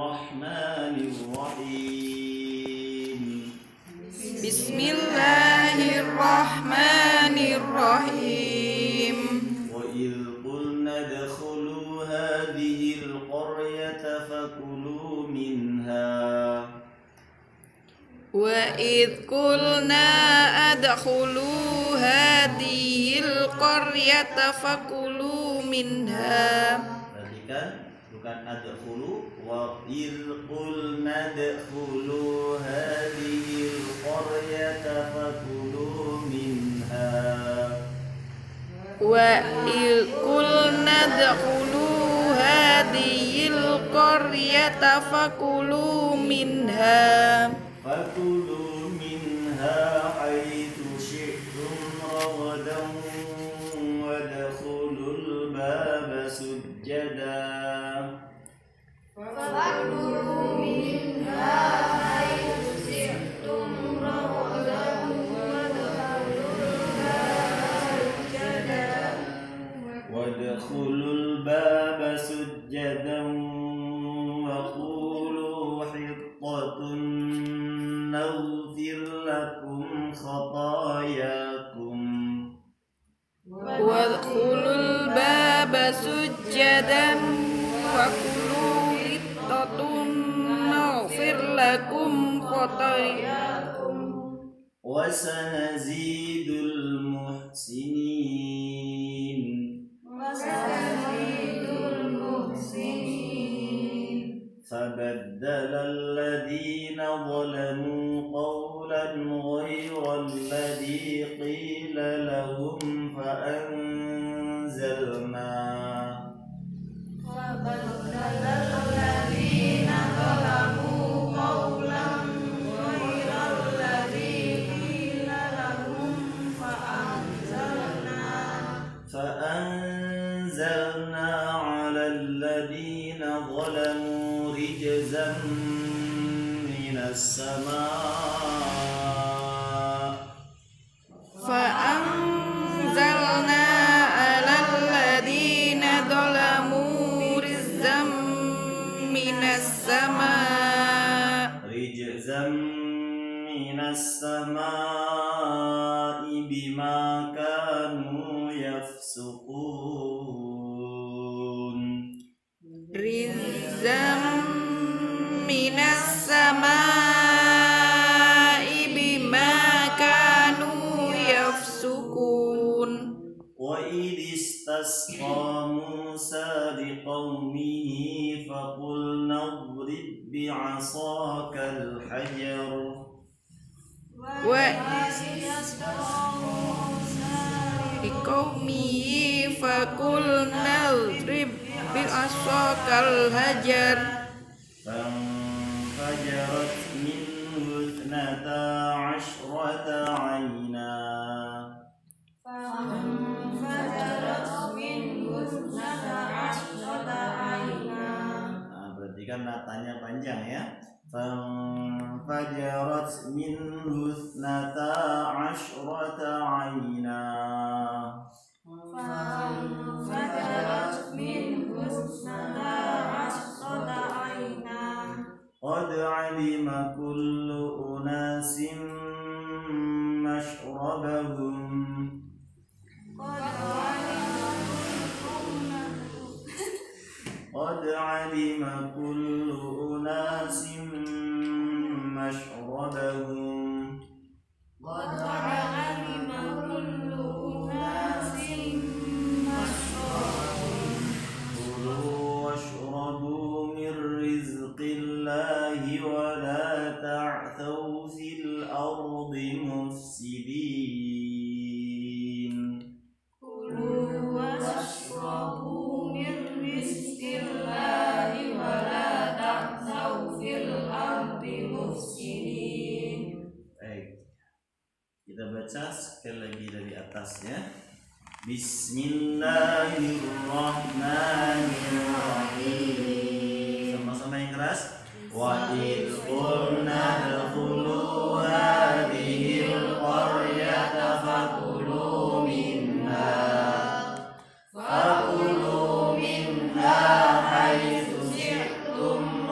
Bismillahirrahmanirrahim. Bismillahirrahmanirrahim. Wa idh qulna adkhulu hadhihi al-qaryata fakulu minha. Wa idh qulna adkhulu hadhil qaryata fakulu minha. Perhatikan, bukan adkhulu. Wa idh qulna adkhulu hadhil qaryata fakulu minha. Wa idh qulna adkhulu hadhil qaryata fakulu minha. Fakulu minha haitsu syi'tum ragadan wadkhulul baba sujjada. Fakulu minha haitsu syi'tum ragadan Wadkhulul baba sujjadan wa qulu hittatun naghfir lakum khatayakum. Wadkhulul baba sujjadan wa qulu hittatun naghfir lakum khatayakum Wa sanazidul muhsinin. wasanidul muhsinin. فبدل الذين ظلموا قولا غير الذي قيل لهم فأنزلنا فبدل الذين ظلموا قولا غير الذي قيل لهم فأنزلنا على الذين ظلموا رجزا من السماء فأنزلنا على الذين ظلموا رجزا من السماء بما كانوا يفسقون. رجزا من السماء بما كانوا يفسقون. وإذ استسقى موسى لقومه فقلنا اضرب بعصاك الحجر. لقومه فقلنا اضرب بعصاك الحجر فانفجرت منه 12 عينا. Berarti kan natanya panjang ya. فانفجرت منه 12 عينا. قد علم كل أناس مشربهم. قد علم كل أناس مشربهم. كلوا واشربوا من رزق الله ولا تعثوا في الأرض مفسدين. Baik, kita baca sekali lagi dari atasnya. Bismillahirrahmanirrahim. Sama-sama yang keras. Wa idh qulna adkhulu hadhil qaryata fakulu minha. Fakulu minha haitsu syi'tum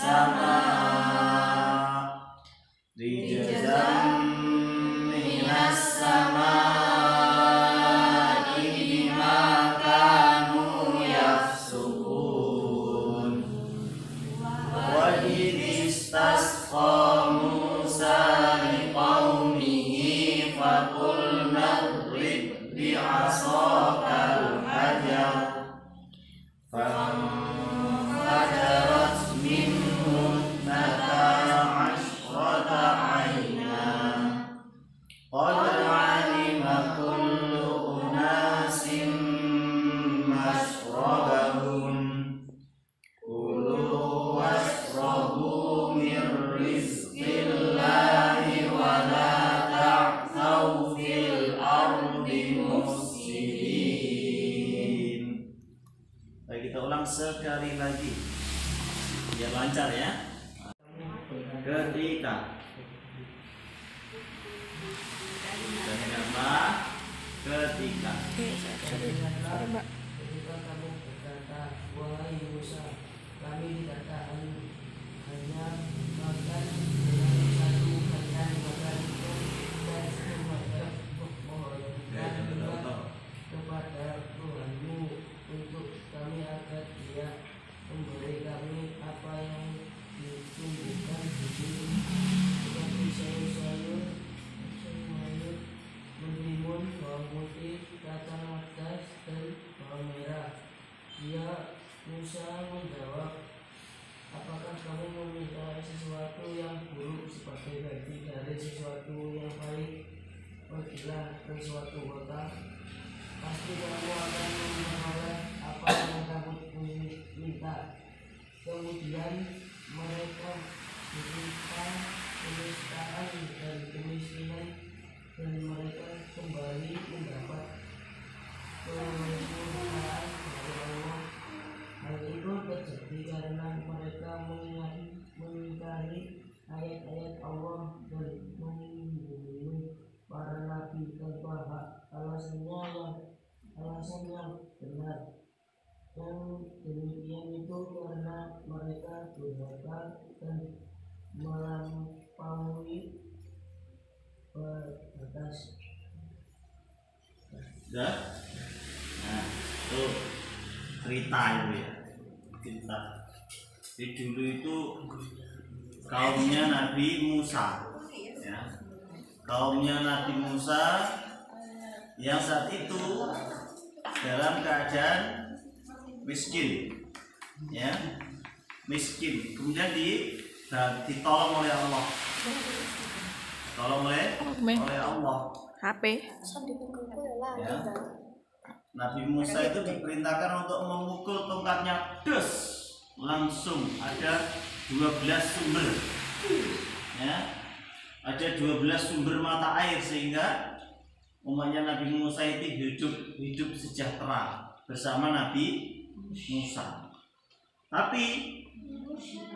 السماء رجزا من السماء بما كانوا يفسقون وإذ استسقى موسى لقومه فقلنا اضرب بعصاك الحجر فانفجرت منه اثنتا عشرة عينا قد علم كل أناس مشربهم كلوا واشربوا من رزق الله ولا تعثوا في الأرض مفسدين. Baik, kita ulang sekali lagi biar lancar ya. Ketika dan apa? Ketika Sorry, Mbak. Ketika kamu berkata, wahai Musa, kami tidak hanya makan dengan satu makanan makan itu dan memohonkan kepada Tuhanmu untuk kami agar Dia memberi kami apa yang ditumbuhkan di sini seperti sayur-sayur, mentimun, bawang putih, kacang atas dan bawang merah. Dia Musa menjawab, apakah kamu meminta sesuatu yang buruk sebagai ganti dari sesuatu yang baik? Pergilah ke suatu kota, pasti kamu akan memperoleh apa yang kamu minta. Kemudian mereka berita kenistaan dan kemiskinan, dan mereka kembali mendapat kemurkaan dari Allah. Hal itu terjadi karena mereka mengingkari ayat-ayat Allah dan membunuh para nabi tanpa hak. Alasan yang benar. Yang demikian itu karena mereka durhaka dan melampaui batas. sudah. Nah, itu cerita itu ya. Cerita. Jadi dulu itu kaumnya Nabi Musa, ya. Kaumnya Nabi Musa yang saat itu dalam keadaan miskin, ya, miskin. Kemudian ditolong oleh Allah, tolong oleh Allah. HP. Ya. Nabi Musa itu diperintahkan untuk memukul tongkatnya, des, langsung ada 12 sumber, ya, ada 12 sumber mata air sehingga umatnya Nabi Musa itu hidup sejahtera bersama Nabi Musa. Tapi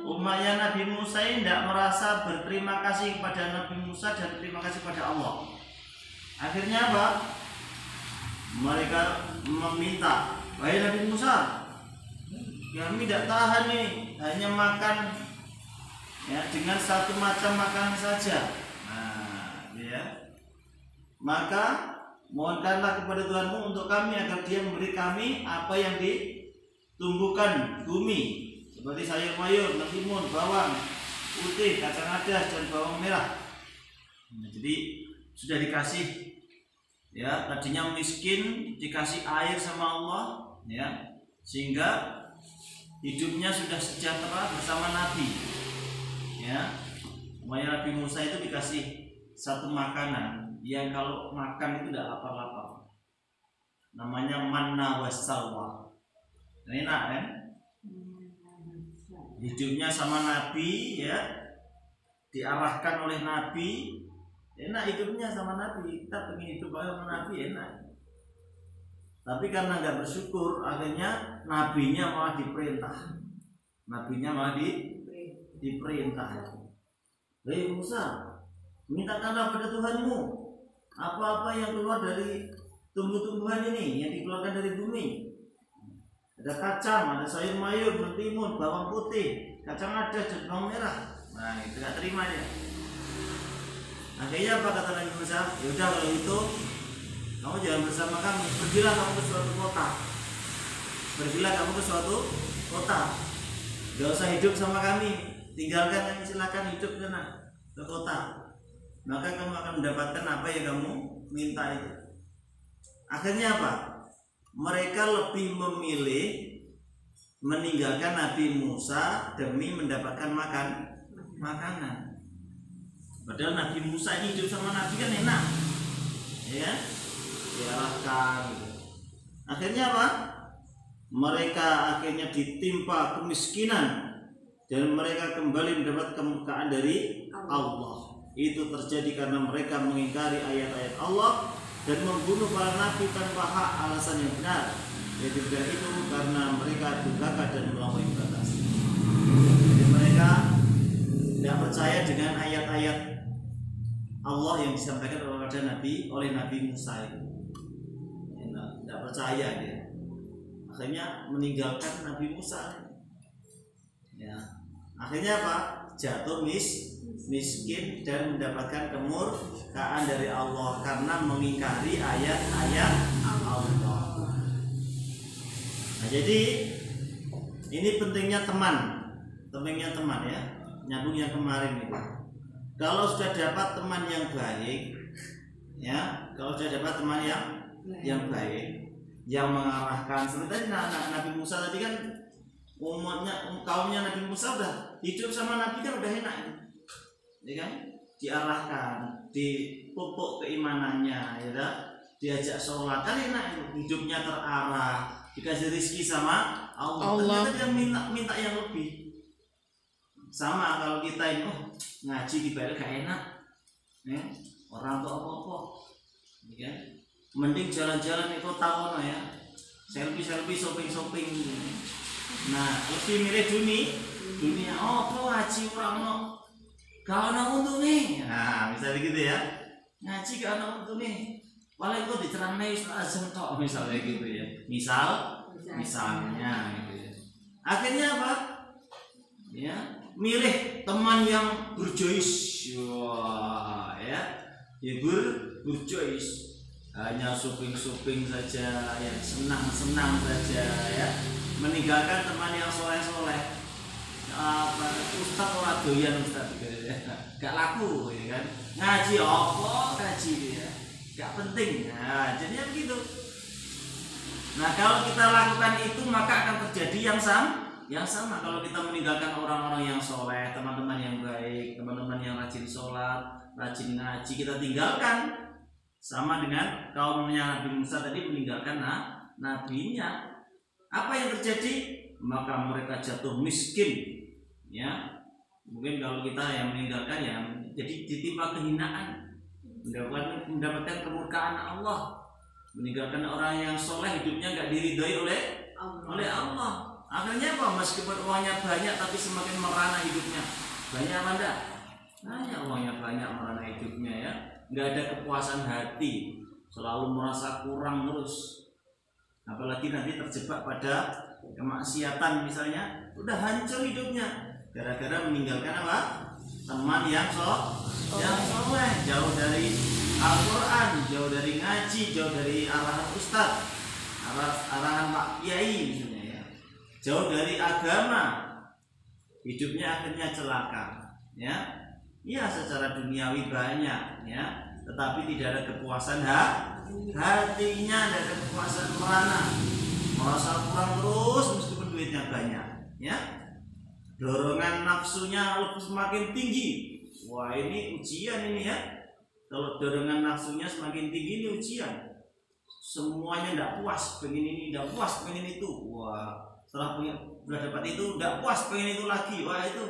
umatnya Nabi Musa ini tidak merasa berterima kasih kepada Nabi Musa dan terima kasih pada Allah. Akhirnya apa? Mereka meminta, wahai Nabi Musa, kami tidak tahan nih, hanya makan ya dengan satu macam makanan saja. Nah, ya. Maka mohonkanlah kepada Tuhanmu untuk kami agar Dia memberi kami apa yang ditumbuhkan bumi, seperti sayur-mayur, mentimun, bawang putih, kacang adas dan bawang merah. Nah, jadi sudah dikasih, ya, tadinya miskin dikasih air sama Allah, ya, sehingga hidupnya sudah sejahtera bersama Nabi, ya. Umatnya Nabi Musa itu dikasih satu makanan yang kalau makan itu tidak lapar-lapar, namanya manna wassalwa. Enak kan? Hidupnya sama Nabi, ya, diarahkan oleh Nabi. Enak hidupnya sama Nabi. Kita pengen hidup sama Nabi, enak. Tapi karena nggak bersyukur, akhirnya nabinya malah diperintah. Nabinya malah diperintah. Hei Musa, mintakanlah pada Tuhanmu apa-apa yang keluar dari tumbuh-tumbuhan ini, yang dikeluarkan dari bumi. Ada kacang, ada sayur mayur, mentimun, bawang putih, kacang ada dan bawang merah. Nah itu gak terima dia. Akhirnya apa kata Nabi Musa? Ya udah kalau itu kamu jangan bersama kami. Pergilah kamu ke suatu kota. Pergilah kamu ke suatu kota. Gak usah hidup sama kami. Tinggalkan kami, silakan hidup ke sana ke kota. Maka kamu akan mendapatkan apa yang kamu minta itu. Akhirnya apa? Mereka lebih memilih meninggalkan Nabi Musa demi mendapatkan makanan. Padahal Nabi Musa ini hidup sama Nabi kan enak, ya, diarahkan. Akhirnya apa? Mereka akhirnya ditimpa kemiskinan dan mereka kembali mendapat kemurkaan dari Allah. Itu terjadi karena mereka mengingkari ayat-ayat Allah dan membunuh para nabi tanpa hak alasan yang benar. Yaitu itu karena mereka durhaka dan melampaui batas. Jadi mereka tidak percaya dengan ayat-ayat Allah yang disampaikan oleh Nabi Musa itu. Tidak percaya dia. Akhirnya meninggalkan Nabi Musa. Ya. Akhirnya apa? Jatuh miskin dan mendapatkan kemurkaan dari Allah karena mengingkari ayat-ayat Allah. Nah, jadi ini pentingnya teman ya, nyambung yang kemarin itu. Kalau sudah dapat teman yang baik, ya, kalau sudah dapat teman yang baik, yang mengarahkan. Seperti Nabi Musa tadi kan, kaumnya Nabi Musa udah hidup sama Nabi kan udah enak, ya kan? Diarahkan, dipupuk keimanannya, ya, diajak sholat kan enak, hidupnya terarah, dikasih rezeki sama Allah. Ternyata dia minta yang lebih. Sama kalau kita ini ngaji di balik gak enak, ya, orang tuh apa-apa, ya. Mending jalan-jalan di kota kono ya, selfie shopping. Nah lebih milih dunia. Oh kau ngaji orang no, kau no untungnya. Nah misalnya gitu ya, ngaji kau no untungnya. Paling kau diterang nih azam tok misalnya gitu ya. Misalnya gitu ya. Akhirnya apa? Ya, milih teman yang berjois, ya, berjois, hanya shopping saja, ya, senang saja, ya, meninggalkan teman yang soleh. Ustaz orang doyan ustaz, gak laku, ya kan? Ngaji ngaji dia, gak penting. Nah, jadinya begitu. Nah, kalau kita lakukan itu maka akan terjadi yang sama kalau kita meninggalkan orang-orang yang soleh, teman-teman yang baik, teman-teman yang rajin sholat, rajin ngaji, kita tinggalkan. Sama dengan kaumnya Nabi Musa tadi meninggalkan nabinya. Apa yang terjadi? Maka mereka jatuh miskin, ya. Mungkin kalau kita yang meninggalkan ya jadi ditimpa kehinaan, mendapatkan kemurkaan Allah. Meninggalkan orang yang soleh, hidupnya nggak diridhoi oleh Allah. Akhirnya apa? Meskipun uangnya banyak tapi semakin merana hidupnya. Banyak apa enggak? Banyak, uangnya banyak, merana hidupnya ya. Nggak ada kepuasan hati, selalu merasa kurang terus. Apalagi nanti terjebak pada kemaksiatan misalnya, udah hancur hidupnya gara-gara meninggalkan apa? Teman yang soleh, jauh dari Al-Quran, jauh dari ngaji, jauh dari arahan ustadz, arahan Pak Kiai misalnya ya. Jauh dari agama, hidupnya akhirnya celaka, ya. Ya secara duniawi banyak, ya, tetapi tidak ada kepuasan hatinya, tidak ada kepuasan merana, merasa kurang terus meskipun duitnya banyak, ya. Dorongan nafsunya semakin tinggi. Wah ini ujian ini ya. Kalau dorongan nafsunya semakin tinggi ini ujian. Semuanya tidak puas, pengen ini tidak puas, pengen itu. Wah setelah sudah dapat itu tidak puas, pengen itu lagi. Wah itu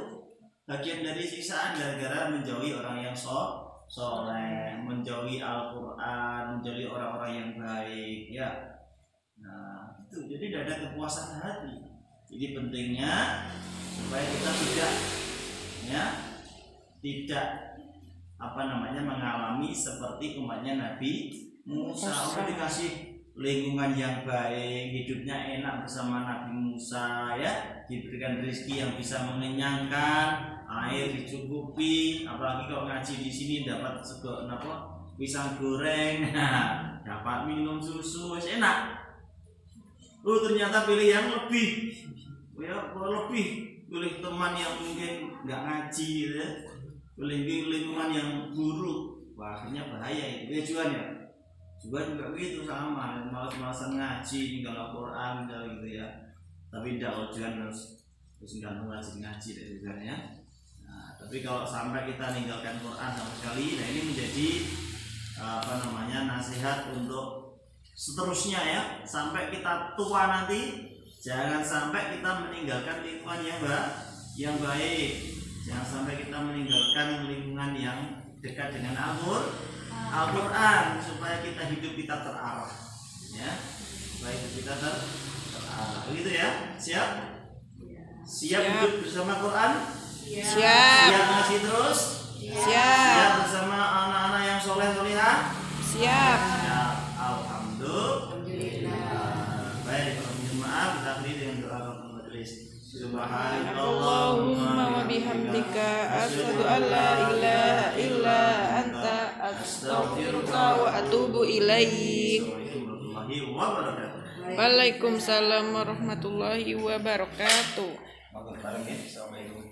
bagian dari siksaan gara-gara menjauhi orang yang soleh, menjauhi Al-Quran, menjauhi orang-orang yang baik, ya. Nah itu jadi tidak ada kepuasan hati. Jadi pentingnya supaya kita tidak mengalami seperti umatnya Nabi Musa. Udah dikasih lingkungan yang baik, hidupnya enak bersama Nabi Musa ya, diberikan rezeki yang bisa mengenyangkan, air dicukupi, apalagi kalau ngaji di sini dapat sego pisang goreng, dapat minum susu, enak. Ternyata pilih yang lebih, ya pilih teman yang mungkin nggak ngaji, gitu ya. Pilih lingkungan yang buruk, wah akhirnya bahaya itu. Ya Juan ya, Juan juga begitu sama, malas-malasan ngaji, tinggal Al-Quran, gitu ya. Tapi tidak, Juan harus nggak ngaji dari Juan ya. Nah, tapi kalau sampai kita ninggalkan Quran sama sekali, nah ini menjadi nasihat untuk seterusnya ya, sampai kita tua nanti jangan sampai kita meninggalkan lingkungan yang baik, jangan sampai kita meninggalkan lingkungan yang dekat dengan Al-Quran, supaya hidup kita terarah ya, supaya hidup kita terarah, begitu ya. Siap hidup bersama Quran, siap ngaji terus, siap bersama anak-anak yang soleh-solehah, siap. Alhamdulillah. Baik, maaf kita beri dengan doa majelis. Subhanallahumma wa bihamdika asyhadu an la ilaha illa anta astaghfiruka wa atubu ilaik. Waalaikumsalam warahmatullahi wabarakatuh. Assalamualaikum.